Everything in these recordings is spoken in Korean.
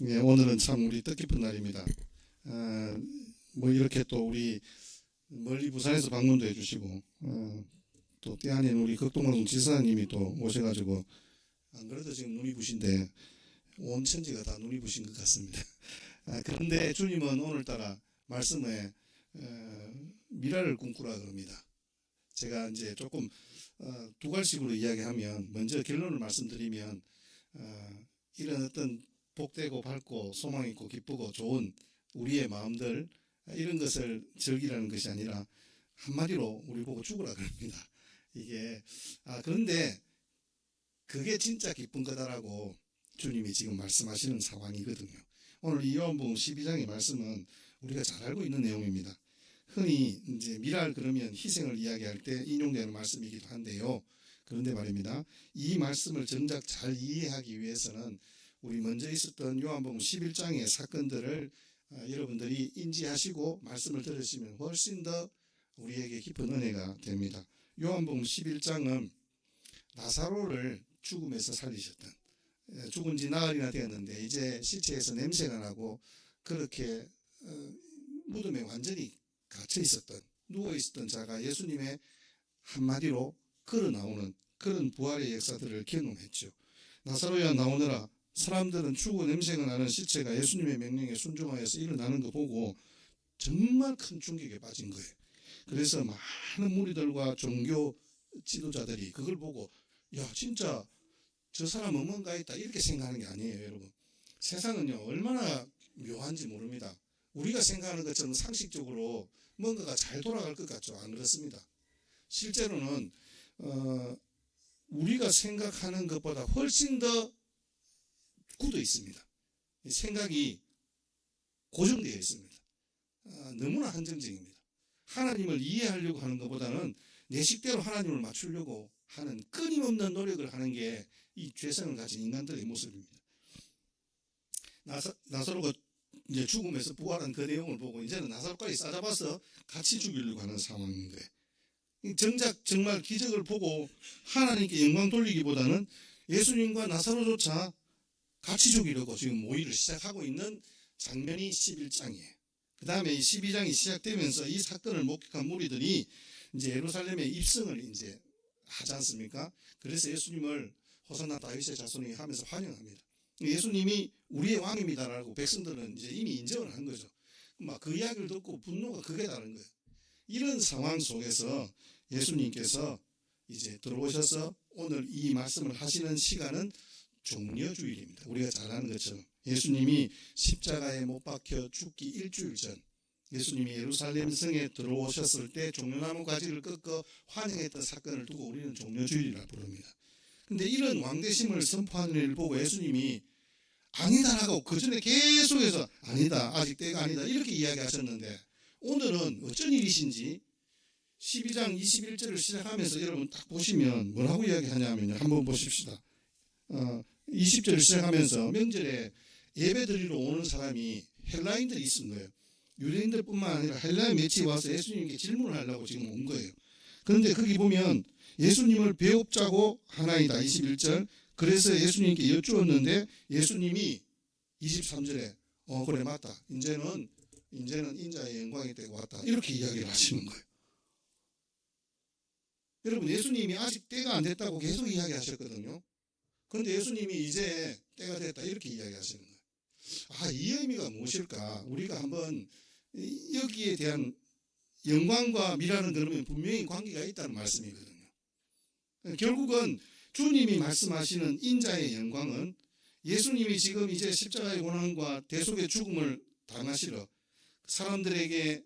예, 오늘은 참 우리 뜻깊은 날입니다. 뭐 이렇게 또 우리 멀리 부산에서 방문도 해주시고 또 때아닌 우리 극동방송 지사님이 또 오셔가지고 안 그래도 지금 눈이 부신데 온 천지가 다 눈이 부신 것 같습니다. 그런데 주님은 오늘따라 말씀에 미라를 꿈꾸라 그럽니다. 제가 이제 조금 두 갈식으로 이야기하면 먼저 결론을 말씀드리면 이런 어떤 복되고 밝고 소망 있고 기쁘고 좋은 우리의 마음들 이런 것을 즐기라는 것이 아니라 한마디로 우리 보고 죽으라 그럽니다. 이게 그런데 그게 진짜 기쁜 거다라고 주님이 지금 말씀하시는 상황이거든요. 오늘 이 요한복음 12장의 말씀은 우리가 잘 알고 있는 내용입니다. 흔히 이제 미랄 그러면 희생을 이야기할 때 인용되는 말씀이기도 한데요. 그런데 말입니다. 이 말씀을 정작 잘 이해하기 위해서는 우리 먼저 있었던 요한복음 11장의 사건들을 여러분들이 인지하시고 말씀을 들으시면 훨씬 더 우리에게 깊은 은혜가 됩니다. 요한복음 11장은 나사로를 죽음에서 살리셨던, 죽은 지 나흘이나 되었는데 이제 시체에서 냄새가 나고 그렇게 무덤에 완전히 갇혀 있었던, 누워 있었던 자가 예수님의 한마디로 걸어 나오는 그런 부활의 역사들을 경험했죠. 나사로야 나오너라. 사람들은 죽고 냄새가 나는 시체가 예수님의 명령에 순종하여서 일어나는 거 보고 정말 큰 충격에 빠진 거예요. 그래서 많은 무리들과 종교 지도자들이 그걸 보고 야 진짜 저 사람은 뭔가 있다 이렇게 생각하는 게 아니에요. 여러분, 세상은요 얼마나 묘한지 모릅니다. 우리가 생각하는 것처럼 상식적으로 뭔가가 잘 돌아갈 것 같죠? 안 그렇습니다. 실제로는 우리가 생각하는 것보다 훨씬 더 굳어 있습니다. 생각이 고정되어 있습니다. 너무나 한정적입니다. 하나님을 이해하려고 하는 것보다는 내 식대로 하나님을 맞추려고 하는 끊임없는 노력을 하는 게 이 죄성을 가진 인간들의 모습입니다. 나사로가 이제 죽음에서 부활한 그 내용을 보고 이제는 나사로까지 싸잡아서 같이 죽이려고 하는 상황인 거예요. 정작 정말 기적을 보고 하나님께 영광 돌리기보다는 예수님과 나사로조차 같이 죽이려고 지금 모의를 시작하고 있는 장면이 11장이에요. 그 다음에 이 12장이 시작되면서 이 사건을 목격한 무리들이 이제 예루살렘에 입성을 이제 하지 않습니까? 그래서 예수님을 호산나 다윗의 자손이 하면서 환영합니다. 예수님이 우리의 왕입니다라고 백성들은 이제 이미 인정을 한 거죠. 막 그 이야기를 듣고 분노가 극에 달한 거예요. 이런 상황 속에서 예수님께서 이제 들어오셔서 오늘 이 말씀을 하시는 시간은 종려주일입니다. 우리가 잘 아는 것처럼 예수님이 십자가에 못 박혀 죽기 일주일 전 예수님이 예루살렘 성에 들어오셨을 때 종려나무 가지를 꺾어 환영했던 사건을 두고 우리는 종려주일이라 부릅니다. 그런데 이런 왕대심을 선포하는 일을 보고 예수님이 아니다라고 그 전에 계속해서 아니다 아직 때가 아니다 이렇게 이야기하셨는데 오늘은 어쩐 일이신지 12장 21절을 시작하면서 여러분 딱 보시면 뭐라고 이야기하냐면요. 한번 보십시다. 20절을 시작하면서 명절에 예배 드리러 오는 사람이 헬라인들이 있은 거예요. 유대인들 뿐만 아니라 헬라인 매치 와서 예수님께 질문을 하려고 지금 온 거예요. 그런데 거기 보면 예수님을 배웁자고 하나이다 21절. 그래서 예수님께 여쭈었는데 예수님이 23절에 그래 맞다. 이제는 인자의 영광의 때가 왔다. 이렇게 이야기를 하시는 거예요. 여러분, 예수님이 아직 때가 안 됐다고 계속 이야기하셨거든요. 그런데 예수님이 이제 때가 됐다 이렇게 이야기하시는 거예요. 이 의미가 무엇일까? 우리가 한번 여기에 대한 영광과 미라는 그러면 분명히 관계가 있다는 말씀이거든요. 결국은 주님이 말씀하시는 인자의 영광은 예수님이 지금 이제 십자가의 고난과 대속의 죽음을 당하시러 사람들에게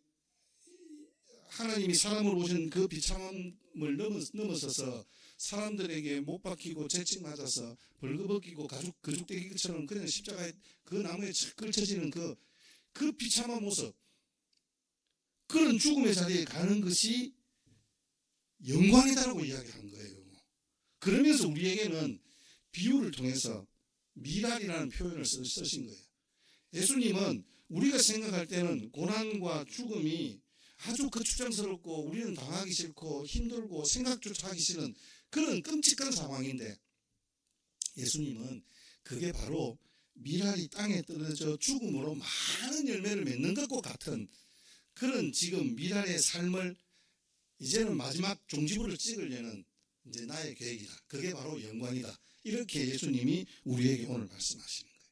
하나님이 사람으로 오신 그 비참함을 넘어서서 사람들에게 못 박히고 채찍 맞아서 벌거벗기고 거죽대기처럼 그냥 십자가에 그 나무에 걸쳐지는 그 비참한 모습, 그런 죽음의 자리에 가는 것이 영광이다라고 이야기한 거예요. 그러면서 우리에게는 비유를 통해서 미랄이라는 표현을 쓰신 거예요. 예수님은 우리가 생각할 때는 고난과 죽음이 아주 거추장스럽고 우리는 당하기 싫고 힘들고 생각조차 하기 싫은 그런 끔찍한 상황인데 예수님은 그게 바로 밀알이 땅에 떨어져 죽음으로 많은 열매를 맺는 것과 같은 그런 지금 밀알의 삶을 이제는 마지막 종지부를 찍으려는 이제 나의 계획이다. 그게 바로 영광이다. 이렇게 예수님이 우리에게 오늘 말씀하시는 거예요.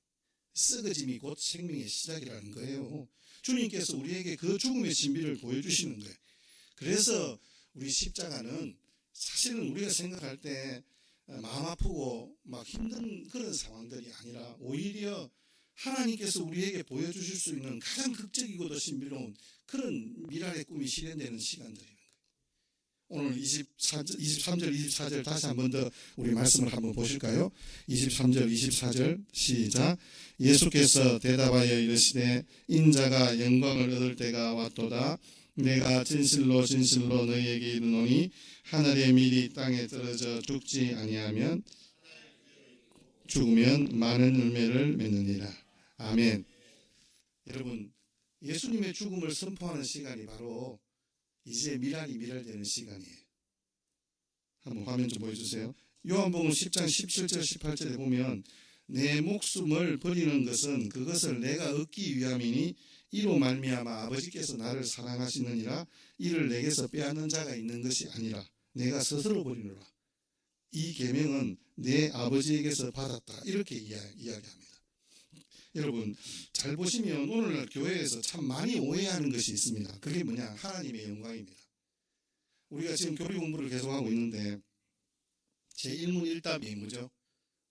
썩어짐이 곧 생명의 시작이라는 거예요. 주님께서 우리에게 그 죽음의 신비를 보여주시는 거예요. 그래서 우리 십자가는 사실은 우리가 생각할 때 마음 아프고 막 힘든 그런 상황들이 아니라 오히려 하나님께서 우리에게 보여주실 수 있는 가장 극적이고도 신비로운 그런 미랄의 꿈이 실현되는 시간들이에요. 오늘 23절, 24절 다시 한 번 더 우리 말씀을 한번 보실까요? 23절, 24절 시작. 예수께서 대답하여 이르시되 인자가 영광을 얻을 때가 왔도다. 내가 진실로 진실로 너희에게 이르노니 하늘의 밀이 땅에 떨어져 죽지 아니하면 죽으면 많은 열매를 맺느니라. 아멘. 여러분, 예수님의 죽음을 선포하는 시간이 바로 이제 밀알이 밀알되는 시간이에요. 한번 화면 좀 보여주세요. 요한복음 10장 17절 18절에 보면 내 목숨을 버리는 것은 그것을 내가 얻기 위함이니 이로 말미암아 아버지께서 나를 사랑하시느니라. 이를 내게서 빼앗는 자가 있는 것이 아니라 내가 스스로 버리노라. 이 계명은 내 아버지에게서 받았다. 이렇게 이야기합니다. 여러분 잘 보시면 오늘날 교회에서 참 많이 오해하는 것이 있습니다. 그게 뭐냐? 하나님의 영광입니다. 우리가 지금 교리 공부를 계속하고 있는데 제 1문 1답이 뭐죠?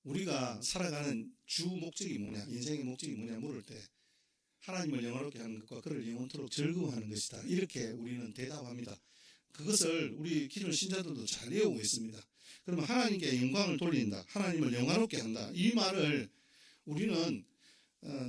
우리가 살아가는 주 목적이 뭐냐? 인생의 목적이 뭐냐 물을 때 하나님을 영화롭게 하는 것과 그를 영원토록 즐거워하는 것이다. 이렇게 우리는 대답합니다. 그것을 우리 기존 신자들도 잘 외우고 있습니다. 그러면 하나님께 영광을 돌린다. 하나님을 영화롭게 한다. 이 말을 우리는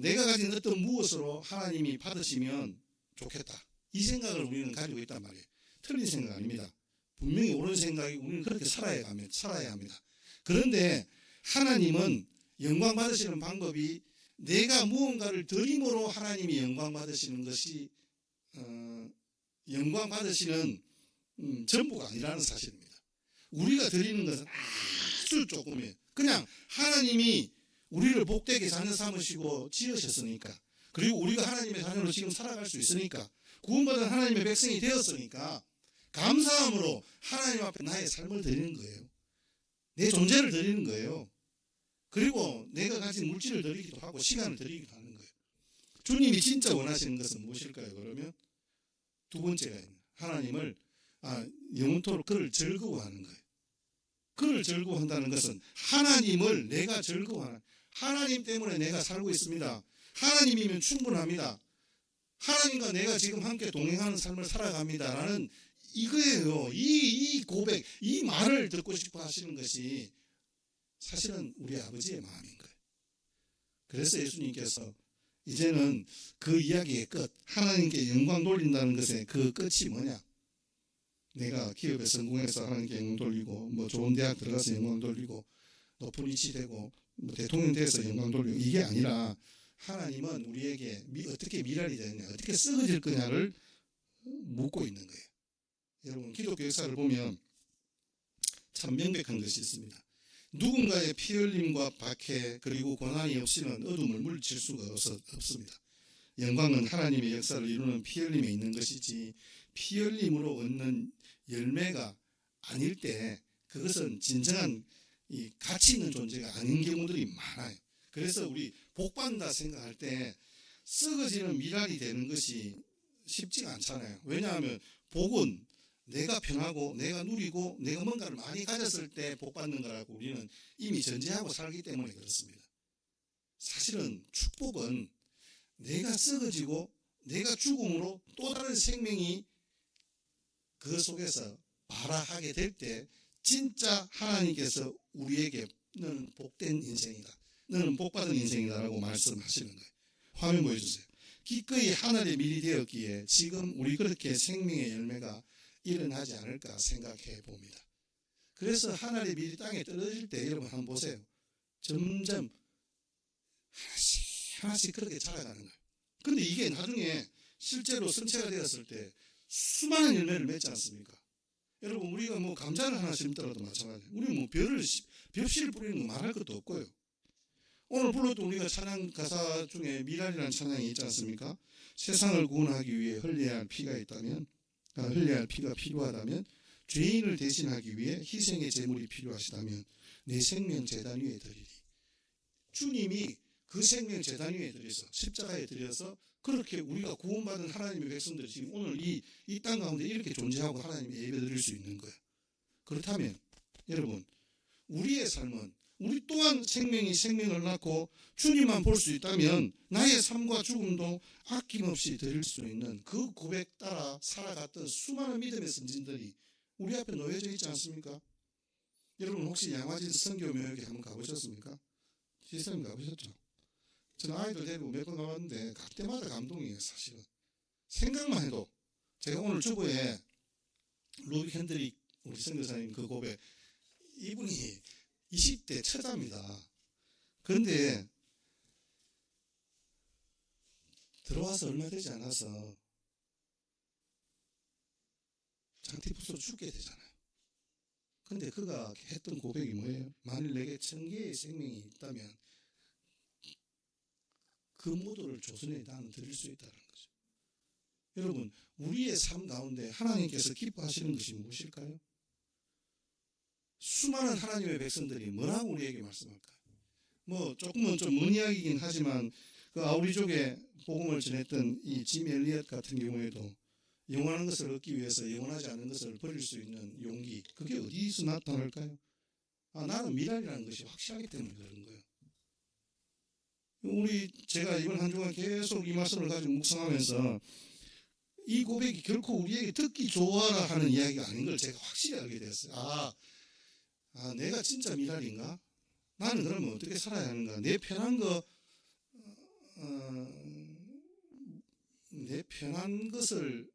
내가 가진 어떤 무엇으로 하나님이 받으시면 좋겠다. 이 생각을 우리는 가지고 있단 말이에요. 틀린 생각 아닙니다. 분명히 옳은 생각이 우리는 그렇게 살아야 합니다. 그런데 하나님은 영광 받으시는 방법이 내가 무언가를 드림으로 하나님이 영광 받으시는 것이 영광 받으시는 전부가 아니라는 사실입니다. 우리가 드리는 것은 아주 조금이에요. 그냥 하나님이 우리를 복되게 자녀 삼으시고 지으셨으니까, 그리고 우리가 하나님의 자녀로 지금 살아갈 수 있으니까, 구원받은 하나님의 백성이 되었으니까 감사함으로 하나님 앞에 나의 삶을 드리는 거예요. 내 존재를 드리는 거예요. 그리고 내가 가진 물질을 드리기도 하고 시간을 드리기도 하는 거예요. 주님이 진짜 원하시는 것은 무엇일까요? 그러면 두 번째가 있는 하나님을 영원토록 그를 즐거워하는 거예요. 그를 즐거워한다는 것은 하나님을 내가 즐거워하는, 하나님 때문에 내가 살고 있습니다. 하나님이면 충분합니다. 하나님과 내가 지금 함께 동행하는 삶을 살아갑니다. 라는 이거예요. 이 고백, 이 말을 듣고 싶어 하시는 것이 사실은 우리 아버지의 마음인 거예요. 그래서 예수님께서 이제는 그 이야기의 끝, 하나님께 영광 돌린다는 것의 그 끝이 뭐냐? 내가 기업에 성공해서 하나님께 영광 돌리고, 뭐 좋은 대학 들어가서 영광 돌리고, 높은 위치 되고, 뭐 대통령 돼서 영광 돌리고, 이게 아니라 하나님은 우리에게 어떻게 미랄이 되느냐, 어떻게 썩어질 거냐를 묻고 있는 거예요. 여러분 기독교 역사를 보면 참 명백한 것이 있습니다. 누군가의 피 흘림과 박해 그리고 고난이 없이는 어둠을 물리칠 수가 없습니다. 영광은 하나님의 역사를 이루는 피 흘림에 있는 것이지 피 흘림으로 얻는 열매가 아닐 때 그것은 진정한 이 가치 있는 존재가 아닌 경우들이 많아요. 그래서 우리 복받는다 생각할 때 썩어지는 미랄이 되는 것이 쉽지가 않잖아요. 왜냐하면 복은 내가 편하고 내가 누리고 내가 뭔가를 많이 가졌을 때 복받는 거라고 우리는 이미 전제하고 살기 때문에 그렇습니다. 사실은 축복은 내가 썩어지고 내가 죽음으로 또 다른 생명이 그 속에서 발화하게 될 때 진짜 하나님께서 우리에게는 복된 인생이다, 너는 복받은 인생이다 라고 말씀하시는 거예요. 화면 보여주세요. 기꺼이 하늘의 밀이 되었기에 지금 우리 그렇게 생명의 열매가 일어나지 않을까 생각해 봅니다. 그래서 하늘의 밀이 땅에 떨어질 때 여러분 한번 보세요. 점점 하나씩 그렇게 자라가는 거예요. 근데 이게 나중에 실제로 성체가 되었을 때 수많은 열매를 맺지 않습니까? 여러분 우리가 뭐 감자를 하나 심더라도 마찬가지예요. 우리는 뭐 벽실을 뿌리는 거 말할 것도 없고요. 오늘 불렀던 우리가 찬양 가사 중에 미랄이라는 찬양이 있지 않습니까? 세상을 구원하기 위해 흘려야 할 피가 있다면, 흘려야 할 피가 필요하다면, 죄인을 대신하기 위해 희생의 제물이 필요하시다면 내 생명 제단 위에 드리리. 주님이 그 생명 제단 위에 드려서 십자가에 드려서 그렇게 우리가 구원받은 하나님의 백성들이 지금 오늘 이 땅 가운데 이렇게 존재하고 하나님의 예배 드릴 수 있는 거예요. 그렇다면 여러분, 우리의 삶은 우리 또한 생명이 생명을 낳고 주님만 볼 수 있다면 나의 삶과 죽음도 아낌없이 드릴 수 있는 그 고백 따라 살아갔던 수많은 믿음의 선진들이 우리 앞에 놓여져 있지 않습니까? 여러분 혹시 양화진 선교묘역에 한번 가보셨습니까? 시스템 가보셨죠? 저는 아이들 데리고 몇 번 가봤는데 갈 때마다 감동이에요. 사실은 생각만 해도. 제가 오늘 주보에 루비 캔드릭 우리 선교사님 그 고백, 이분이 20대 처자입니다. 그런데 들어와서 얼마 되지 않아서 장티푸스로 죽게 되잖아요. 근데 그가 했던 고백이 뭐예요? 만일 내게 1000개의 생명이 있다면 그 모두를 조선에 나는 드릴 수 있다는 거죠. 여러분, 우리의 삶 가운데 하나님께서 기뻐하시는 것이 무엇일까요? 수많은 하나님의 백성들이 뭐라고 우리에게 말씀할까요? 뭐 조금은 좀 먼 이야기이긴 하지만 그 아우리족에 복음을 전했던 이 짐 엘리엇 같은 경우에도 영원한 것을 얻기 위해서 영원하지 않은 것을 버릴 수 있는 용기, 그게 어디서 나타날까요? 나는 미랄이라는 것이 확실하기 때문에 그런 거예요. 제가 이번 한 주간 계속 이 말씀을 가지고 묵상하면서 이 고백이 결코 우리에게 듣기 좋아라 하는 이야기가 아닌 걸 제가 확실히 알게 되었어요. 내가 진짜 미랄인가? 나는 그러면 어떻게 살아야 하는가? 내 편한 것을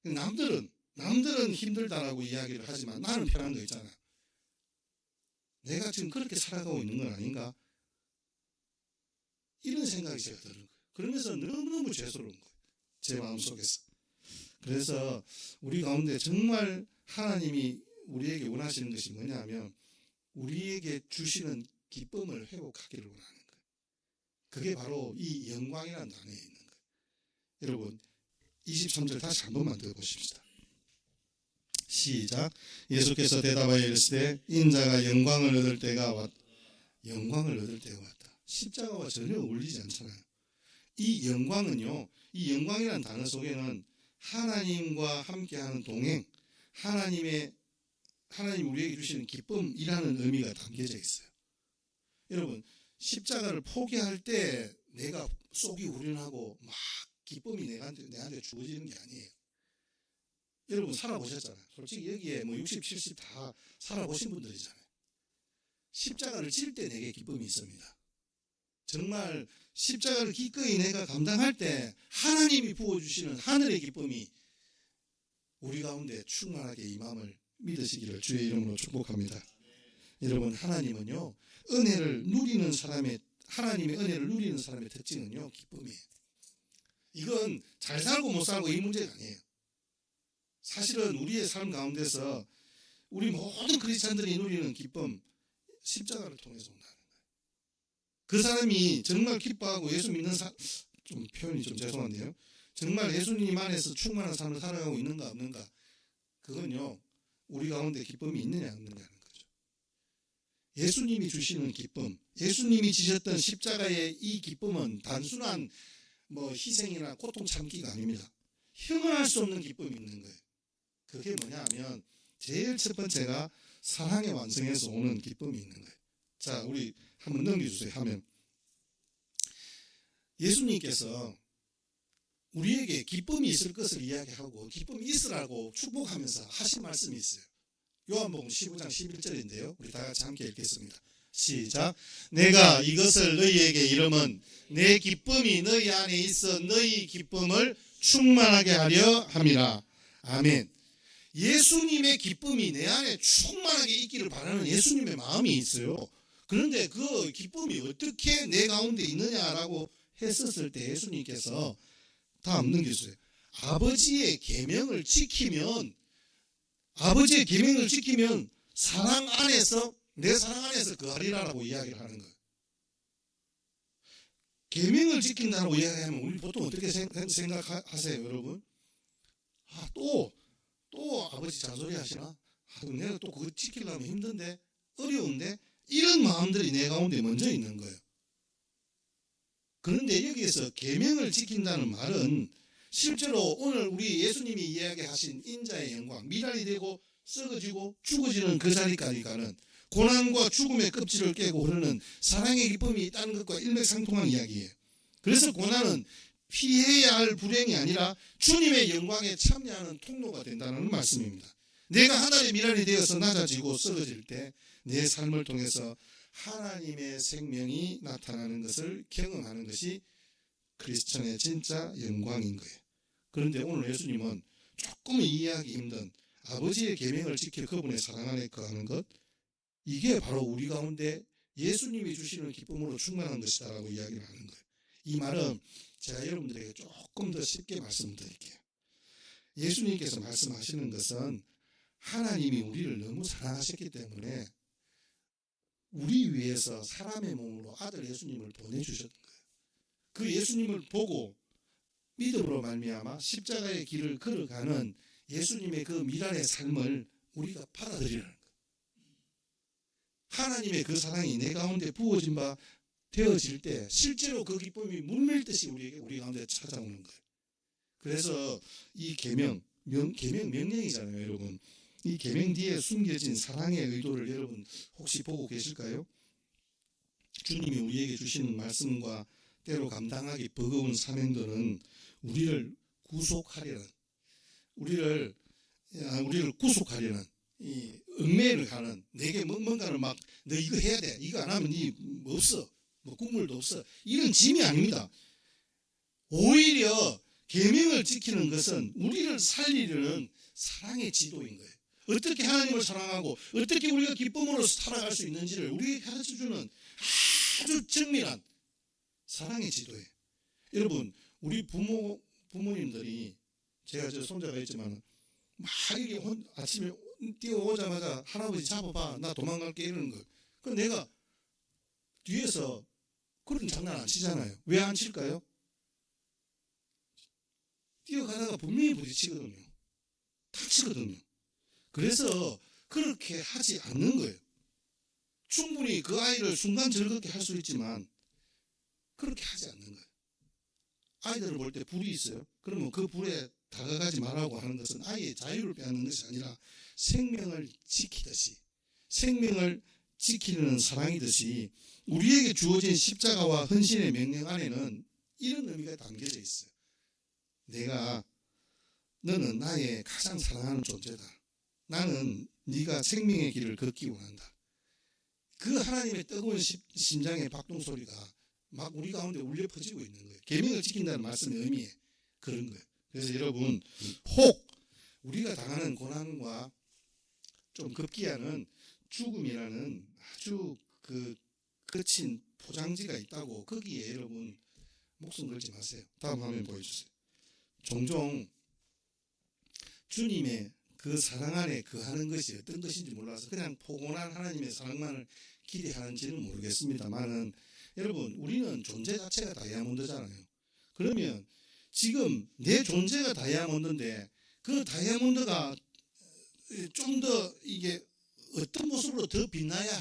남들은 힘들다라고 이야기를 하지만 나는 편한 거 있잖아. 내가 지금 그렇게 살아가고 있는 건 아닌가? 이런 생각이 제가 드는 거예요. 그러면서 너무너무 죄스러운 거예요. 제 마음속에서. 그래서 우리 가운데 정말 하나님이 우리에게 원하시는 것이 뭐냐면 우리에게 주시는 기쁨을 회복하기를 원하는 거예요. 그게 바로 이 영광이라는 단어에 있는 거예요. 여러분 23절 다시 한 번만 더 보십시다. 시작. 예수께서 대답하여 이르시되 인자가 영광을 얻을 때가 왔다. 십자가와 전혀 어울리지 않잖아요. 이 영광은요, 이 영광이라는 단어 속에는 하나님과 함께하는 동행, 하나님 우리에게 주시는 기쁨이라는 의미가 담겨져 있어요. 여러분, 십자가를 포기할 때 내가 속이 후련하고 막 기쁨이 내한테 주어지는 게 아니에요. 여러분 살아보셨잖아요. 솔직히 여기에 60, 70 다 살아보신 분들이잖아요. 십자가를 질 때 내게 기쁨이 있습니다. 정말 십자가를 기꺼이 내가 감당할 때 하나님이 부어주시는 하늘의 기쁨이 우리 가운데 충만하게 임함을 믿으시기를 주의 이름으로 축복합니다. 여러분, 하나님의 은혜를 누리는 사람의 특징은요, 기쁨이에요. 이건 잘 살고 못 살고 이 문제가 아니에요. 사실은 우리의 삶 가운데서 우리 모든 크리스찬들이 누리는 기쁨, 십자가를 통해서 온다는 거예요. 그 사람이 정말 기뻐하고 예수 믿는 좀 표현이 좀 죄송한데요. 정말 예수님 안에서 충만한 삶을 살아가고 있는가 없는가, 그건요 우리 가운데 기쁨이 있느냐 없느냐는 거죠. 예수님이 주시는 기쁨, 예수님이 지셨던 십자가의 이 기쁨은 단순한 희생이나 고통 참기가 아닙니다. 형언할 수 없는 기쁨이 있는 거예요. 그게 뭐냐 하면 제일 첫 번째가 사랑의 완성에서 오는 기쁨이 있는 거예요. 자, 우리 한번 넘겨주세요. 하면 예수님께서 우리에게 기쁨이 있을 것을 이야기하고 기쁨이 있으라고 축복하면서 하신 말씀이 있어요. 요한복음 15장 11절인데요. 우리 다 같이 함께 읽겠습니다. 시작. 내가 이것을 너희에게 이름은 내 기쁨이 너희 안에 있어 너희 기쁨을 충만하게 하려 함이라. 아멘. 예수님의 기쁨이 내 안에 충만하게 있기를 바라는 예수님의 마음이 있어요. 그런데 그 기쁨이 어떻게 내 가운데 있느냐라고 했었을 때 예수님께서 다음 넘겨주세요. 아버지의 계명을 지키면 사랑 안에서 내 사랑 안에서 거하리라라고 이야기를 하는 거예요. 계명을 지킨다고 이야기하면 우리 보통 어떻게 생각하세요, 여러분? 또 아버지 잔소리 하시나? 내가 또 그거 지키려면 힘든데, 어려운데, 이런 마음들이 내 가운데 먼저 있는 거예요. 그런데 여기에서 계명을 지킨다는 말은 실제로 오늘 우리 예수님이 이야기하신 인자의 영광, 미랄이 되고 썩어지고 죽어지는 그 자리까지 가는 고난과 죽음의 껍질을 깨고 흐르는 사랑의 기쁨이 있다는 것과 일맥상통한 이야기예요. 그래서 고난은 피해야 할 불행이 아니라 주님의 영광에 참여하는 통로가 된다는 말씀입니다. 내가 하나의 미랄이 되어서 낮아지고 썩어질 때 내 삶을 통해서 하나님의 생명이 나타나는 것을 경험하는 것이 크리스천의 진짜 영광인 거예요. 그런데 오늘 예수님은 조금 이해하기 힘든 아버지의 계명을 지켜 그분의 사랑 안에 거하는 것, 이게 바로 우리 가운데 예수님이 주시는 기쁨으로 충만한 것이다라고 이야기를 하는 거예요. 이 말은 제가 여러분들에게 조금 더 쉽게 말씀드릴게요. 예수님께서 말씀하시는 것은 하나님이 우리를 너무 사랑하셨기 때문에 우리 위해서 사람의 몸으로 아들 예수님을 보내주셨던 거예요. 그 예수님을 보고 믿음으로 말미암아 십자가의 길을 걸어가는 예수님의 그 미랄의 삶을 우리가 받아들이라는 거예요. 하나님의 그 사랑이 내 가운데 부어진 바 되어질 때 실제로 그 기쁨이 물밀듯이 우리 가운데 찾아오는 거예요. 그래서 이 계명 명령이잖아요, 여러분. 이 계명 뒤에 숨겨진 사랑의 의도를 여러분 혹시 보고 계실까요? 주님이 우리에게 주시는 말씀과 때로 감당하기 버거운 사명들은 우리를 구속하려는, 우리를 구속하려는, 이 얽매를 가는, 내게 뭔가를 막 너 이거 해야 돼, 이거 안 하면 니 뭐 없어, 뭐 국물도 없어, 이런 짐이 아닙니다. 오히려 계명을 지키는 것은 우리를 살리려는 사랑의 지도인 거예요. 어떻게 하나님을 사랑하고 어떻게 우리가 기쁨으로 살아갈 수 있는지를 우리에게 가르쳐주는 아주 정밀한 사랑의 지도예요. 여러분, 우리 부모님들이, 제가 저 손자가 있지만 막 이게 아침에 뛰어오자마자 할아버지 잡아봐, 나 도망갈게, 이러는 거. 그 내가 뒤에서 그런 장난 안 치잖아요. 왜 안 칠까요? 뛰어가다가 분명히 부딪히거든요. 다치거든요. 그래서 그렇게 하지 않는 거예요. 충분히 그 아이를 순간 즐겁게 할 수 있지만 그렇게 하지 않는 거예요. 아이들을 볼 때 불이 있어요. 그러면 그 불에 다가가지 말라고 하는 것은 아이의 자유를 빼앗는 것이 아니라 생명을 지키듯이, 생명을 지키는 사랑이듯이 우리에게 주어진 십자가와 헌신의 명령 안에는 이런 의미가 담겨져 있어요. 너는 나의 가장 사랑하는 존재다. 나는 네가 생명의 길을 걷기 원한다. 그 하나님의 뜨거운 심장의 박동 소리가 막 우리 가운데 울려 퍼지고 있는 거예요. 계명을 지킨다는 말씀의 의미에 그런 거예요. 그래서 여러분, 혹 우리가 당하는 고난과 좀 급기야는 죽음이라는 아주 그 거친 포장지가 있다고, 거기에 여러분 목숨 걸지 마세요. 다음 화면 보여주세요. 종종 주님의 그 사랑 안에 거하는 것이 어떤 것인지 몰라서 그냥 포근한 하나님의 사랑만을 기대하는지는 모르겠습니다만은, 여러분, 우리는 존재 자체가 다이아몬드잖아요. 그러면 지금 내 존재가 다이아몬드인데 그 다이아몬드가 좀 더 이게 어떤 모습으로 더 빛나야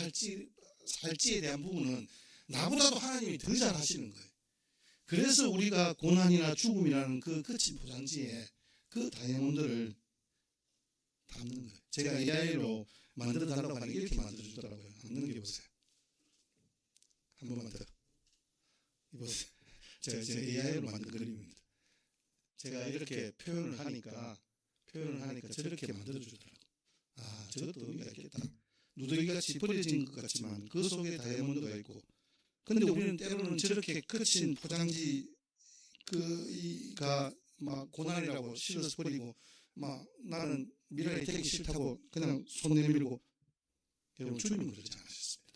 할지에 대한 부분은 나보다도 하나님이 더 잘 하시는 거예요. 그래서 우리가 고난이나 죽음이라는 그 거친 포장지에 그 다이아몬드를 담는 거예요. 제가 AI로 만들어 달라고 하니까 이렇게 만들어 주더라고요. 한번 넘겨보세요. 한 번만 더. 이보세요. 제가 AI로 만든 그림입니다. 제가 이렇게 표현을 하니까 저렇게 만들어 주더라고요. 아, 저것도 의미가 있겠다. 누더기같이 버려진 것 같지만 그 속에 다이아몬드가 있고, 근데 우리는 때로는 저렇게 거친 포장지 그가 막 고난이라고 실어서 버리고, 막 나는 미래에 되기 싫다고 그냥 손 내밀고. 여러분, 주님은 그러지 않으셨습니다.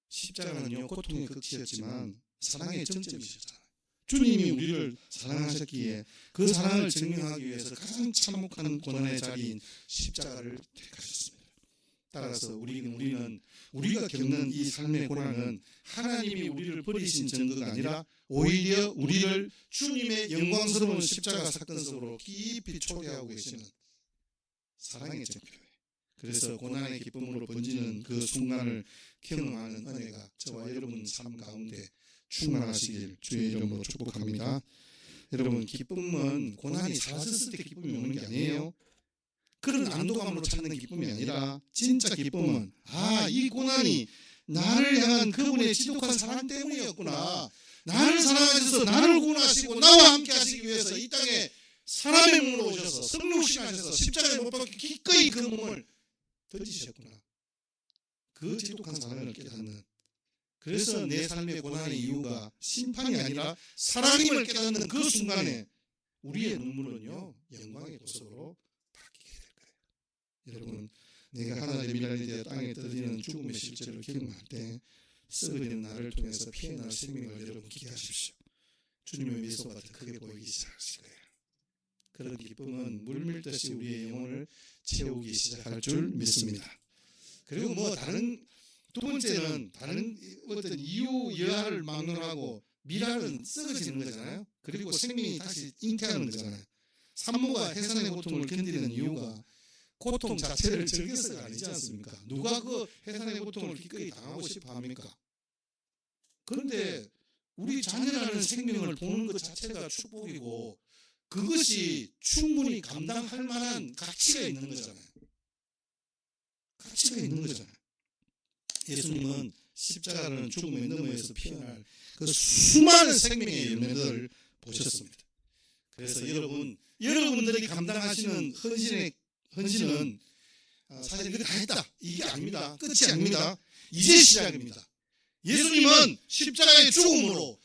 십자가는요, 고통의 극치였지만 사랑의 정점이셨잖아요. 주님이 우리를 사랑하셨기에 그 사랑을 증명하기 위해서 가장 참혹한 고난의 자리인 십자가를 택하셨습니다. 따라서 우리는 우리가 겪는 이 삶의 고난은 하나님이 우리를 버리신 증거가 아니라 오히려 우리를 주님의 영광스러운 십자가 사건 속으로 깊이 초대하고 계시는 사랑의 증표예요. 그래서 고난의 기쁨으로 번지는 그 순간을 경험하는 은혜가 저와 여러분 삶 가운데 충만하시길 주의 이름으로 축복합니다. 여러분, 기쁨은 고난이 사라졌을 때 기쁨이 오는 게 아니에요. 그런 안도감으로 찾는 기쁨이 아니라 진짜 기쁨은 이 고난이 나를 향한 그분의 지독한 사랑 때문이었구나. 나를 사랑하셔서 나를 구원하시고 나와 함께 하시기 위해서 이 땅에 사람의 몸으로 오셔서 성육신하셔서 십자가에 못 박혀 기꺼이 그 몸을 던지셨구나. 그 지독한 사랑을 깨닫는, 그래서 내 삶의 고난의 이유가 심판이 아니라 사랑임을 깨닫는 그 순간에 우리의 눈물은요 영광의 보석으로 바뀌게 될 거예요. 여러분, 내가 하나님의 미랄이 되어 땅에 떨어지는 죽음의 실제를 경험할 때 썩어지는 나를 통해서 피어날 생명을 여러분 기대하십시오. 주님의 미소가 더 크게 보이기 시작하실 거예요. 그런 기쁨은 물밀듯이 우리의 영혼을 채우기 시작할 줄 믿습니다. 그리고 다른 두 번째는 다른 어떤 이유 여하를 막론하고 미랄은 썩어지는 거잖아요. 그리고 생명이 다시 잉태하는 거잖아요. 산모가 해산의 고통을 견디는 이유가 고통 자체를 즐겨서가 아니지 않습니까? 누가 그 해산의 고통을 기꺼이 당하고 싶어 합니까? 그런데 우리 자녀라는 생명을 보는 것 자체가 축복이고 그것이 충분히 감당할 만한 가치가 있는 거잖아요. 가치가 있는 거잖아요. 예수님은 십자가라는 죽음의 너머에서 피어날 그 수많은 생명의 열매들을 보셨습니다. 그래서 여러분들이 감당하시는 헌신은 사실 그게 다 했다, 이게 아닙니다. 끝이 아닙니다. 이제 시작입니다. 예수님은 십자가의 죽음으로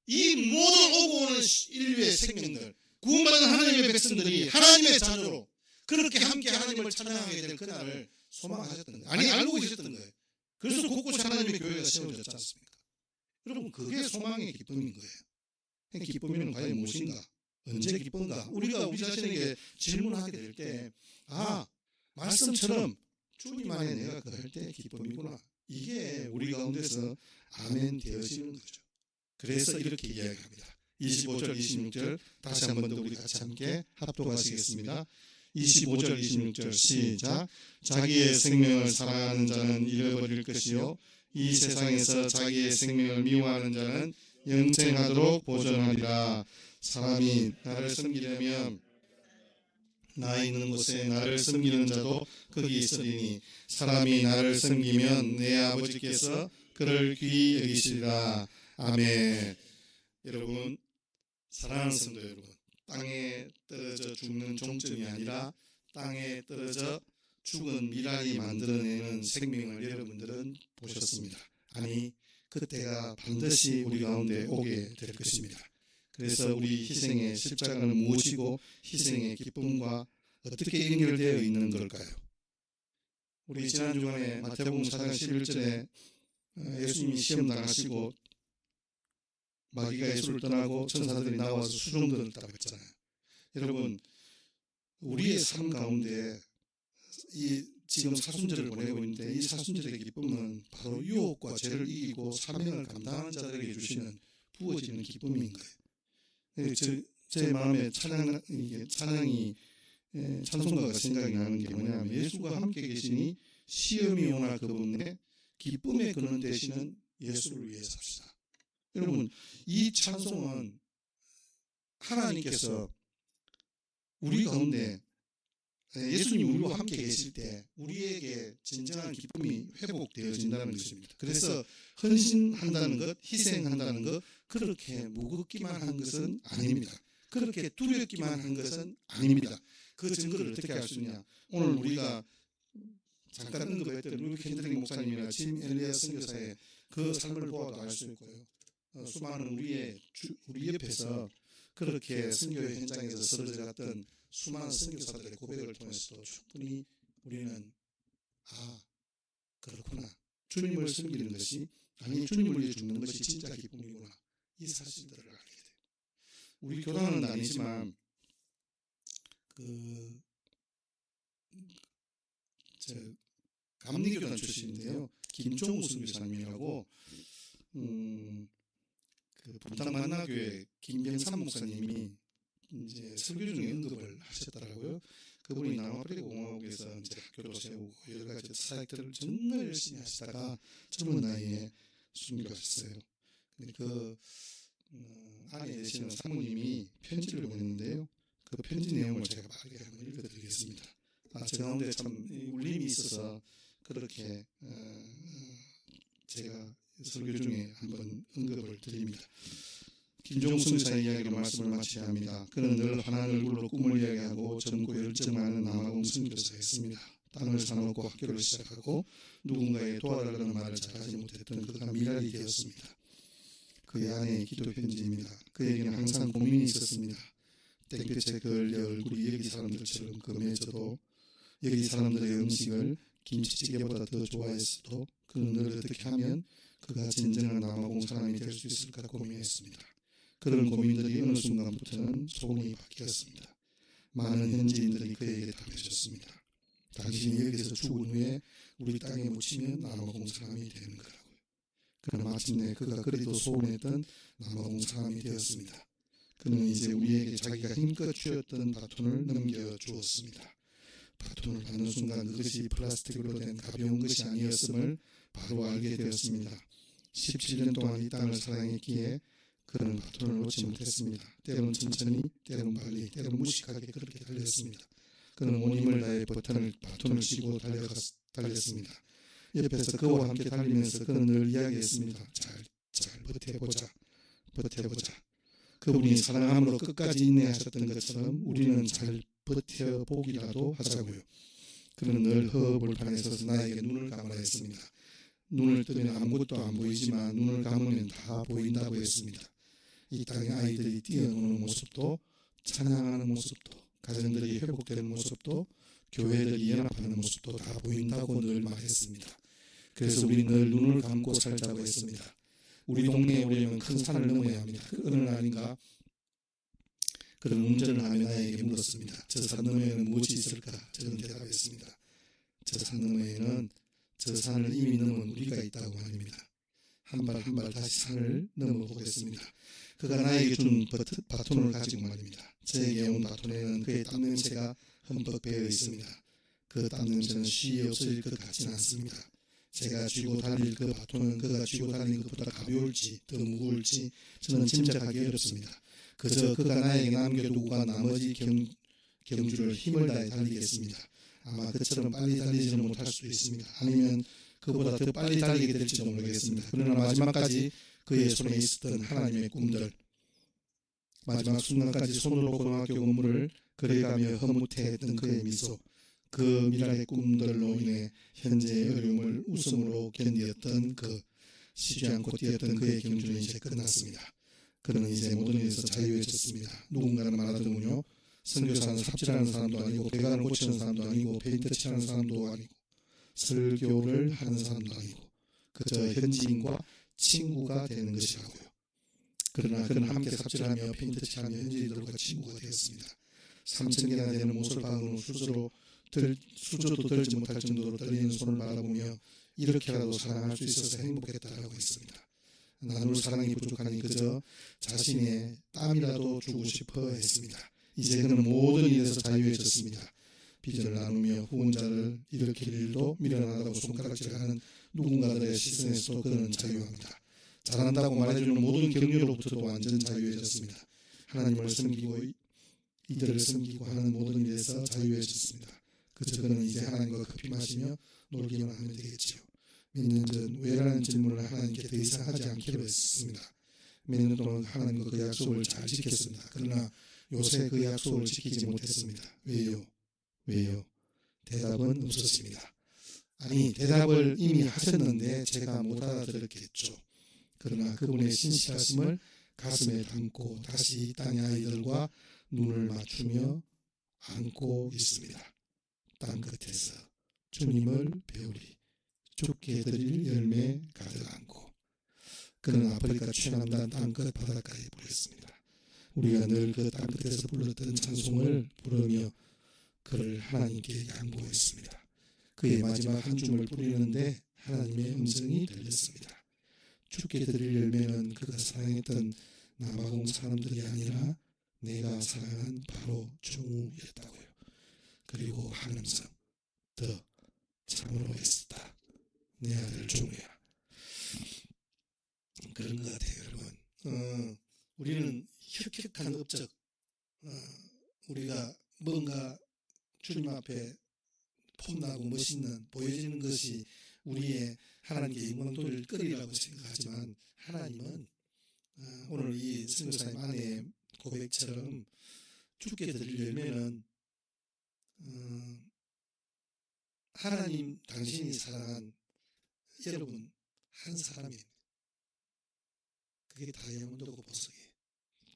이 모든 오고 오는 인류의 생명들, 구원받은 하나님의 백성들이 하나님의 자녀로 그렇게 함께 하나님을 찬양하게 될 그날을 소망하셨던 거예요. 아니, 알고 계셨던 거예요. 그래서 곳곳에 하나님의 교회가 세워졌지 않습니까? 여러분, 그게 소망의 기쁨인 거예요. 기쁨이는 과연 무엇인가? 언제 기쁜가? 우리가 우리 자신에게 질문하게 될 때 말씀처럼 주님 안에 내가 거할 때 기쁨이구나. 이게 우리 가운데서 아멘 되어지는 거죠. 그래서 이렇게 이야기합니다. 25절, 26절 다시 한 번 더 우리 같이 함께 합독하시겠습니다. 25절, 26절 시작. 자기의 생명을 사랑하는 자는 잃어버릴 것이요 이 세상에서 자기의 생명을 미워하는 자는 영생하도록 보존하리라. 사람이 나를 섬기려면 나 있는 곳에 나를 섬기는 자도 거기 있으리니 사람이 나를 섬기면 내 아버지께서 그를 귀히 여기시리라. 아멘. 여러분, 사랑하는 성도 여러분, 땅에 떨어져 죽는 종점이 아니라 땅에 떨어져 죽은 미랄이 만들어내는 생명을 여러분들은 보셨습니다. 아니, 그때가 반드시 우리 가운데 오게 될 것입니다. 그래서 우리 희생의 십자가는 무엇이고 희생의 기쁨과 어떻게 연결되어 있는 걸까요? 우리 지난 주간에 마태복음 4장 11절에 예수님이 시험 당하시고 마귀가 예수를 떠나고 천사들이 나와서 수종들었다고 했잖아요. 여러분, 우리의 삶 가운데 이 지금 사순절을 보내고 있는데 이 사순절의 기쁨은 바로 유혹과 죄를 이기고 사명을 감당하는 자들에게 주시는 부어지는 기쁨인 거예요. 제 마음에 찬양이 찬송가가 생각이 나는 게 뭐냐면 예수가 함께 계시니 시험이 오나 그분의 기쁨의 근원 되시는 예수를 위해 삽시다. 여러분, 이 찬송은 하나님께서 우리 가운데 예수님 우리와 함께 계실 때 우리에게 진정한 기쁨이 회복되어진다는 것입니다. 그래서 헌신한다는 것, 희생한다는 것, 그렇게 무겁기만 한 것은 아닙니다. 그렇게 두렵기만 한 것은 아닙니다. 그 증거를 어떻게 알 수 있냐? 오늘 우리가 잠깐 언급했던 루이크 켄드릭 목사님이나 짐 엘리아 선교사의 그 삶을 보아도 알 수 있고요. 수많은 우리 옆에서 그렇게 선교의 현장에서 쓰러져 갔던 수많은 선교사들의 고백을 통해서도 충분히 우리는 그렇구나, 주님을 섬기는 것이, 아니 주님을 위해 죽는 것이 진짜 기쁨이구나, 이 사실들을 알게 돼요. 우리 교단은 아니지만 감리교단 출신인데요. 김종우 선교사님이라고 그 분당 만나교회 김병삼 목사님이 이제 설교 중에 언급을 하셨더라고요. 그분이 남아프리카 공화국에서 이제 학교도 세우고 여러 가지 사역들을 정말 열심히 하시다가 젊은 나이에 순교하셨어요. 근데 그 안에 계시는 사모님이 편지를 보냈는데요. 그 편지 내용을 제가 빠르게 한번 읽어드리겠습니다. 제 가운데 참 울림이 있어서 그렇게 제가 설교 중에 한번 언급을 드립니다. 김종우 선교사의 이야기로 말씀을 마쳐야 합니다. 그는 늘 환한 얼굴로 꿈을 이야기하고 젊고 열정 많은 남아공 선교사였습니다. 땅을 사놓고 학교를 시작하고 누군가에 도와달라는 말을 잘하지 못했던 그가 미랄이 되었습니다. 그의 아내의 기도 편지입니다. 그에게는 항상 고민이 있었습니다. 땡볕에 그을려 얼굴이 여기 사람들처럼 검해져도 여기 사람들의 음식을 김치찌개보다 더 좋아했어도 그는 늘 어떻게 하면 그가 진정한 남아공 사람이 될 수 있을까 고민했습니다. 그런 고민들이 어느 순간부터는 소원이 바뀌었습니다. 많은 현지인들이 그에게 답해줬습니다. 당신이 여기서 죽은 후에 우리 땅에 묻히면 남아공 사람이 되는 거라고요. 그러나 마침내 그가 그리도 소원했던 남아공 사람이 되었습니다. 그는 이제 우리에게 자기가 힘껏 쥐었던 바톤을 넘겨주었습니다. 바톤을 받는 순간 그것이 플라스틱으로 된 가벼운 것이 아니었음을 바로 알게 되었습니다. 17년 동안 이 땅을 사랑했기에 그는 바톤을 놓지 못했습니다. 때론 천천히, 때론 빨리, 때론 무식하게 그렇게 달렸습니다. 그는 온 힘을 다해 바톤을 쥐고 달렸습니다. 옆에서 그와 함께 달리면서 그는 늘 이야기했습니다. 잘 버텨보자. 그분이 사랑함으로 끝까지 인내하셨던 것처럼 우리는 잘 버텨보기라도 하자고요. 그는 늘 허허벌판에 서서 나에게 눈을 감으라 했습니다. 눈을 뜨면 아무것도 안 보이지만 눈을 감으면 다 보인다고 했습니다. 이 땅의 아이들이 뛰어노는 모습도, 찬양하는 모습도, 가정들이 회복되는 모습도, 교회들이 연합하는 모습도 다 보인다고 늘 말했습니다. 그래서 우리 늘 눈을 감고 살자고 했습니다. 우리 동네에 오려면 큰 산을 넘어야 합니다. 어느 날인가 그런 운전을 하며 나에게 물었습니다. 저 산 너머에는 무엇이 있을까? 저는 대답했습니다. 저 산 너머에는 저 산을 이미 넘은 우리가 있다고 말입니다. 한 발 한 발 다시 산을 넘어보겠습니다. 그가 나에게 준 바톤을 가지고 말입니다. 저에게 온 바톤에는 그의 땀 냄새가 흠뻑 배어 있습니다. 그 땀 냄새는 쉬이 없어질 것 같지는 않습니다. 제가 쥐고 달릴 그 바톤은 그가 쥐고 달린 것보다 가벼울지 더 무거울지 저는 짐작하기 어렵습니다. 그저 그가 나에게 남겨두고 나머지 경주를 힘을 다해 달리겠습니다. 아마 그처럼 빨리 달리지는 못할 수도 있습니다. 아니면 그보다 더 빨리 달리게 될지도 모르겠습니다. 그러나 마지막까지 그의 손에 있었던 하나님의 꿈들, 마지막 순간까지 손으로 고등학교 건물을 그려가며 흐뭇해했던 그의 미소, 그 미랄의 꿈들로 인해 현재의 어려움을 웃음으로 견디었던 쉬지 않고 뛰었던 그의 경주는 이제 끝났습니다. 그는 이제 모든 일에서 자유해졌습니다. 누군가는 말하더군요. 선교사는 삽질하는 사람도 아니고 배관을 고치는 사람도 아니고 페인트 칠하는 사람도 아니고 설교를 하는 사람도 아니고 그저 현지인과 친구가 되는 것이라고요. 그러나 그는 함께 삽질하며 페인트 칠하며 현지인들과 친구가 되었습니다. 3,000개나 되는 못을 박은 후 수저도 들지 못할 정도로 떨리는 손을 바라보며 이렇게라도 사랑할 수 있어서 행복했다라고 했습니다. 나눌 사랑이 부족하니 그저 자신의 땀이라도 주고 싶어 했습니다. 이제 그는 모든 일에서 자유해졌습니다. 빚을 나누며 후원자를 일으킬 일도 미련하다고 손가락질하는 누군가들의 시선에서도 그는 자유합니다. 잘한다고 말해주는 모든 격려로부터도 완전 자유해졌습니다. 하나님을 섬기고 이들을 섬기고 하는 모든 일에서 자유해졌습니다. 그저 그는 이제 하나님과 커피 마시며 놀기만 하면 되겠지요. 몇 년 전 왜라는 질문을 하나님께 더 이상 하지 않기로 했습니다. 몇 년 동안 하나님과 그 약속을 잘 지켰습니다. 그러나 요새 그 약속을 지키지 못했습니다. 왜요? 대답은 없었습니다. 아니, 대답을 이미 하셨는데 제가 못 알아들었겠죠. 그러나 그분의 신실하심을 가슴에 담고 다시 이 땅의 아이들과 눈을 맞추며 안고 있습니다. 땅 끝에서 주님을 배우리 죽게 드릴 열매 가득 안고. 그는 아프리카 최남단 땅끝 바닷가에 부르였습니다. 우리가 늘 그 땅 끝에서 불렀던 찬송을 부르며 그를 하나님께 양보했습니다. 그의 마지막 한 줌을 뿌리는데 하나님의 음성이 들렸습니다. 죽게 드릴 열매는 그가 사랑했던 남아공 사람들이 아니라 내가 사랑한 바로 종우였다고요. 그리고 한 음성 더 참으로 애쓰다 내 아들 종우야. 그런 것 같아요, 여러분. 우리는 혁혁한 업적, 우리가 뭔가 주님 앞에 폼나고 멋있는 보여지는 것이 우리의 하나님께 영광 돌릴 거리라고 생각하지만 하나님은 오늘 이 선교사님 아내의 고백처럼 죽게 드릴 열매는 하나님 당신이 사랑한 여러분 한 사람입니다. 그게 다이아몬드고 보석이에요.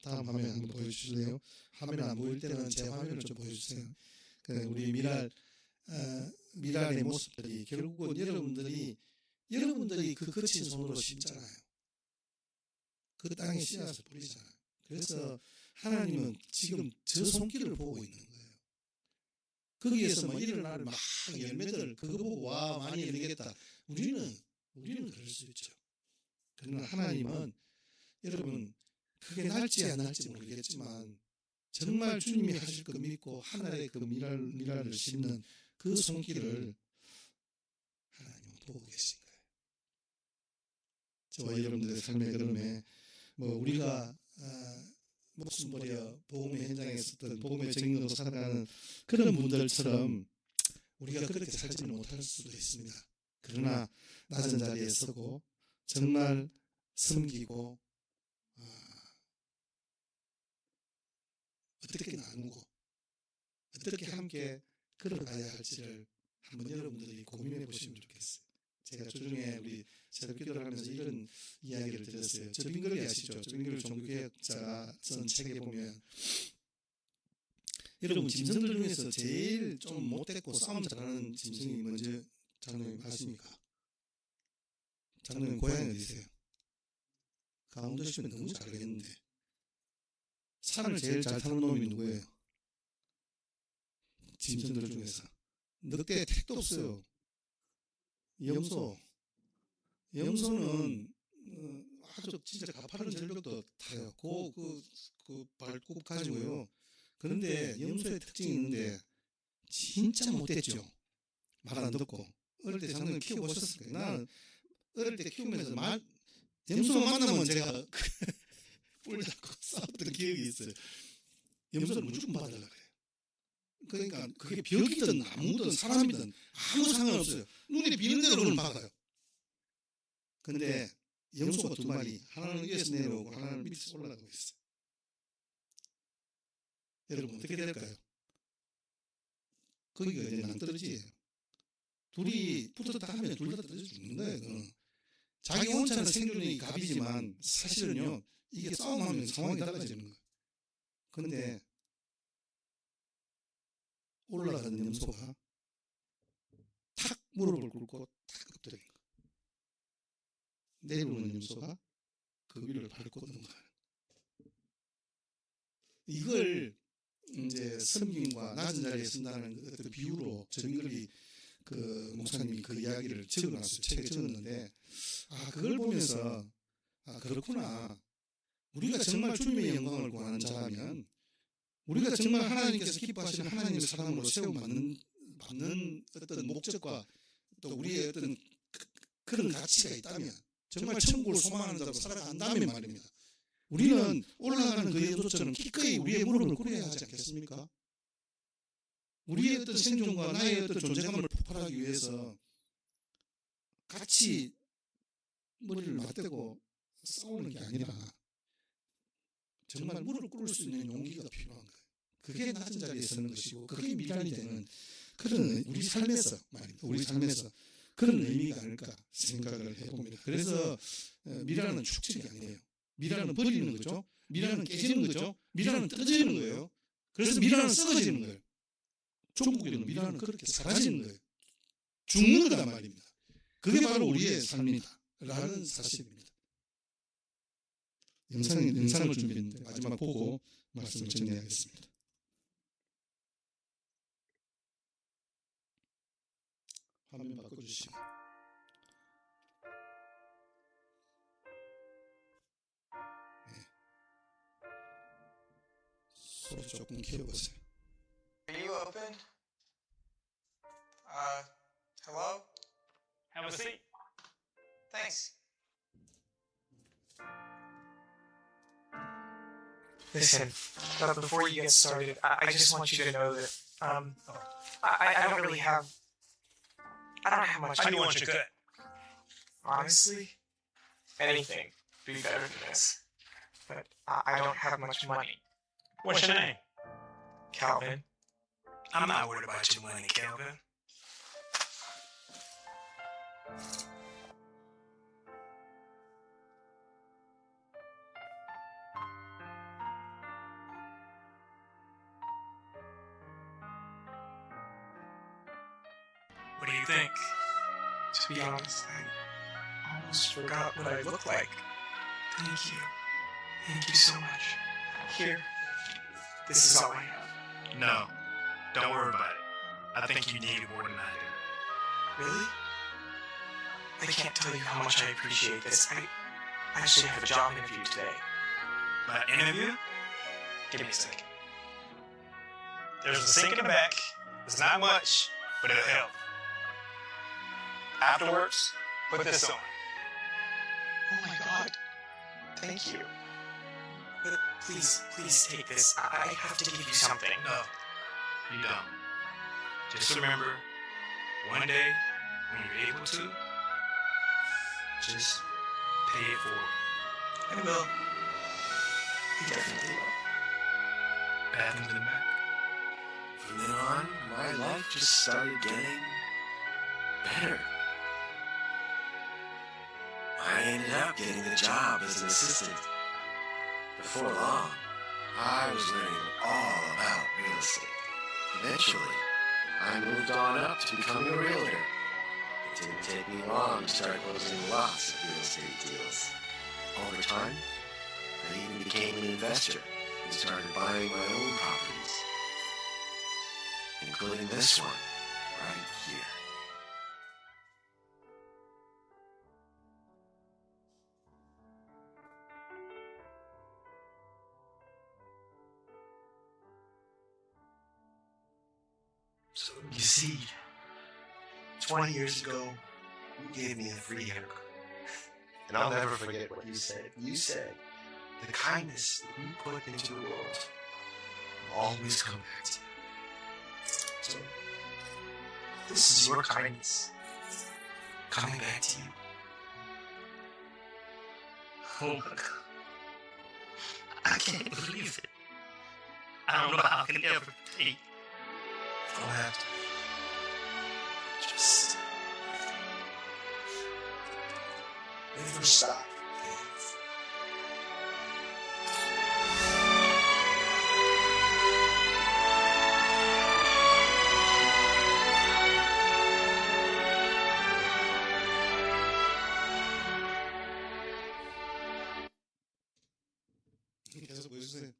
다음 화면 한번 보여주실래요? 화면 안 보일 때는 제 화면을 좀 보여주세요. 우리 미랄의 모습들이 결국은 여러분들이 그 거친 손으로 심잖아요. 그 땅에 씨앗을 뿌리잖아요. 그래서 하나님은 지금 저 손길을 보고 있는 거예요. 거기에서 막 일어날 막 열매들 그거 보고 와 많이 열리겠다. 우리는 그럴 수 있죠. 그러나 하나님은 여러분 그게 날지 안 날지 모르겠지만 정말 주님이 하실 거 믿고 하늘에 그 미랄을 심는 그 손길을 하나님은 보고 계신 거예요. 저와 여러분들의 삶의 걸음에 우리가 목숨 버려 복음의 현장에 있었던 복음의 증인으로 살아가는 그런 분들처럼 우리가 그렇게 살지는 못할 수도 있습니다. 그러나 낮은 자리에 서고 정말 섬기고 어떻게 나누고 어떻게 함께 걸어가야 할지를 한번 여러분들이 고민해 보시면 좋겠어요. 제가 주중에 우리 새벽 기도를 하면서 이런 이야기를 들었어요. 저빙글이 아시죠? 저빙글 종교개혁자가 쓴 책에 보면 여러분 짐승들 중에서 제일 좀 못됐고 싸움 잘하는 짐승이 뭔지 장로님 아십니까? 장로님 고향이 어디세요? 강원도시면 너무 잘 알겠는데 산을 제일 잘 타는 놈이 누구예요? 짐승들 중에서 늑대 택도 없어요. 염소는 아주 진짜 가파른 전력도 타요. 그 발굽 가지고요. 그런데 염소의 특징이 있는데 진짜 못됐죠. 말 안 듣고. 어릴 때 장로님 키워보셨을 거예요. 나는 어릴 때 키우면서 염소만 만나면 제가 뿔 잡고 싸웠던 기억이 있어요. 염소를 무조건 받으려고 그래요. 그러니까 그게 벽이든 나무든 사람이든 아무 상관없어요. 눈에 비는 대로는 박아요. 근데 염소가 두 마리, 하나는 위에서 내려오고 하나는 밑에서 올라가고 있어요. 여러분 어떻게 될까요? 거기가 이제 낭떠러지예요. 둘이 붙었다 하면 둘 다 떨어져 죽는 거예요. 그거는. 자기 혼자는 생존이 갑이지만 사실은요 이게 싸움하면 상황이 달라지는 거예요. 그런데 올라가는 염소가 탁 무릎을 꿇고 탁 엎드린 거예요. 내려오는 염소가 그 위를 밟고 넘어가는. 이걸 이제 섬김과 낮은 자리에 쓴다는 어떤 비유로 저빙글이 그 목사님이 그 이야기를 적어놨어요. 책에 적었는데 그걸 보면서 그렇구나. 우리가 정말 주님의 영광을 구하는 자라면 우리가 정말 하나님께서 기뻐하시는 하나님의 사람으로 세움받는 어떤 목적과 또 우리의 어떤 그런 가치가 있다면 정말 천국을 소망하는 자로 살아간다면 말입니다. 우리는 올라가는 그 염소처럼 기꺼이 우리의 무릎을 꿇어야 하지 않겠습니까? 우리의 어떤 생존과 나의 어떤 존재감을 폭발하기 위해서 같이 머리를 맞대고 싸우는 게 아니라 정말 무릎 꿇을 수 있는 용기가 필요한 거예요. 그게 낮은 자리에 서는 것이고 그게 미랄이 되는 그런 우리 삶에서 말입니다. 우리 삶에서 그런 의미가 아닐까 생각을 해봅니다. 그래서 미랄은 축적이 아니에요. 미랄은 버리는 거죠. 미랄은 깨지는 거죠. 미랄은 떨어지는 거예요. 그래서 미랄은 썩어지는 거예요. 종국에는 미랄은 그렇게 사라지는 거예요. 죽는 거란 말입니다. 그게 바로 우리의 삶이다 라는 사실입니다. 영상을 준비했는데 마지막 보고 말씀을 정리하겠습니다. 화면 바꿔주시고. 네. 소리 조금 키워보세요. Are you open? Hello? Have a seat. Thanks. Listen, but before you get started, I just want you to know that, I don't really have, I don't have much. How do you want your cut? Honestly, anything would be better than this. But I don't have much money. What's your name? Calvin. I'm not worried about your money, Kelvin. What do you think? To be honest, I almost forgot what I look like. Thank you. Thank you so much. Here, this is all I have. No, don't worry about it. I think you need more than I do. Really? I can't tell you how much I appreciate this. I actually have a job interview today. My interview? Give me a second. There's a sink in the back. It's not much, but it'll help. Afterwards, put this on. Oh my god. Thank you. But please take this. I have to give you something. No, you don't. Just remember, one day, when you're able to, just pay it forward. I will. I definitely will. Bathroom in the back. From then on, my life just started getting better. I ended up getting the job as an assistant. Before long, I was learning all about real estate. Eventually, I moved on up to becoming a realtor. It didn't take me long to start closing lots of real estate deals. Over time, I even became an investor and started buying my own properties, including this one right here. So, you see, 20 years ago, you gave me a free haircut. And I'll never forget what you said. You said, the kindness that you put into the world will always come back to you. So, this is your kindness coming back to you. Oh my God. I can't believe it. I don't know how I can ever pay. Don't have to. Just never stop. 계속 보여주세요.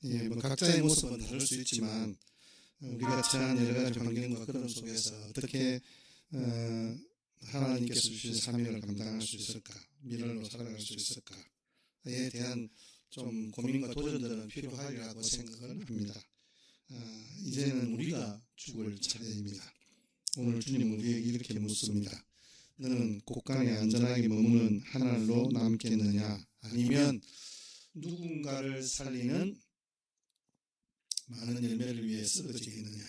예, 뭐 각자의 모습은 다를 수 있지만 우리가 처한 여러 가지 환경과 그런 속에서 어떻게 하나님께서 주신 사명을 감당할 수 있을까, 미래로 살아갈 수 있을까에 대한 좀 고민과 도전들은 필요하리라고 생각을 합니다. 이제는 우리가 죽을 차례입니다. 오늘 주님은 우리에게 이렇게 묻습니다. 너는 곳간에 안전하게 머무는 하늘로 남겠느냐, 아니면 누군가를 살리는 많은 열매를 위해 썩어지겠느냐.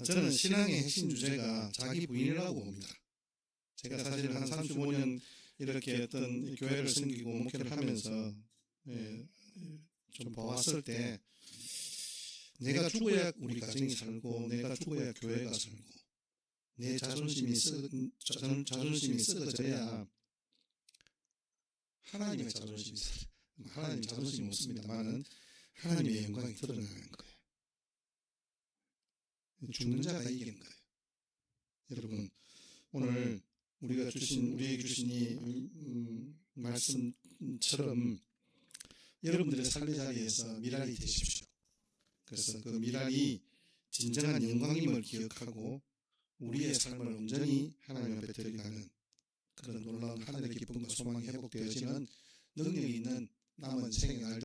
저는 신앙의 핵심 주제가 자기 부인이라고 봅니다. 제가 사실 한 35년 이렇게 어떤 교회를 섬기고 목회를 하면서 좀 봐왔을 때 내가 죽어야 우리 가정이 살고 내가 죽어야 교회가 살고 내 자존심이 썩어져야 하나님의 자존심이 하나님 자존심이 없습니다만은 하나님의 영광이 드러나는 거예요. 죽는 자가 이기는 거예요. 여러분 오늘 우리에게 주신 이 말씀처럼 여러분들의 삶의 자리에서 미랄이 되십시오. 그래서 그 미랄이 진정한 영광임을 기억하고 우리의 삶을 온전히 하나님 앞에 드려가는 그런 놀라운 하늘의 기쁨과 소망이 회복되어지는 능력이 있는 남은 생애를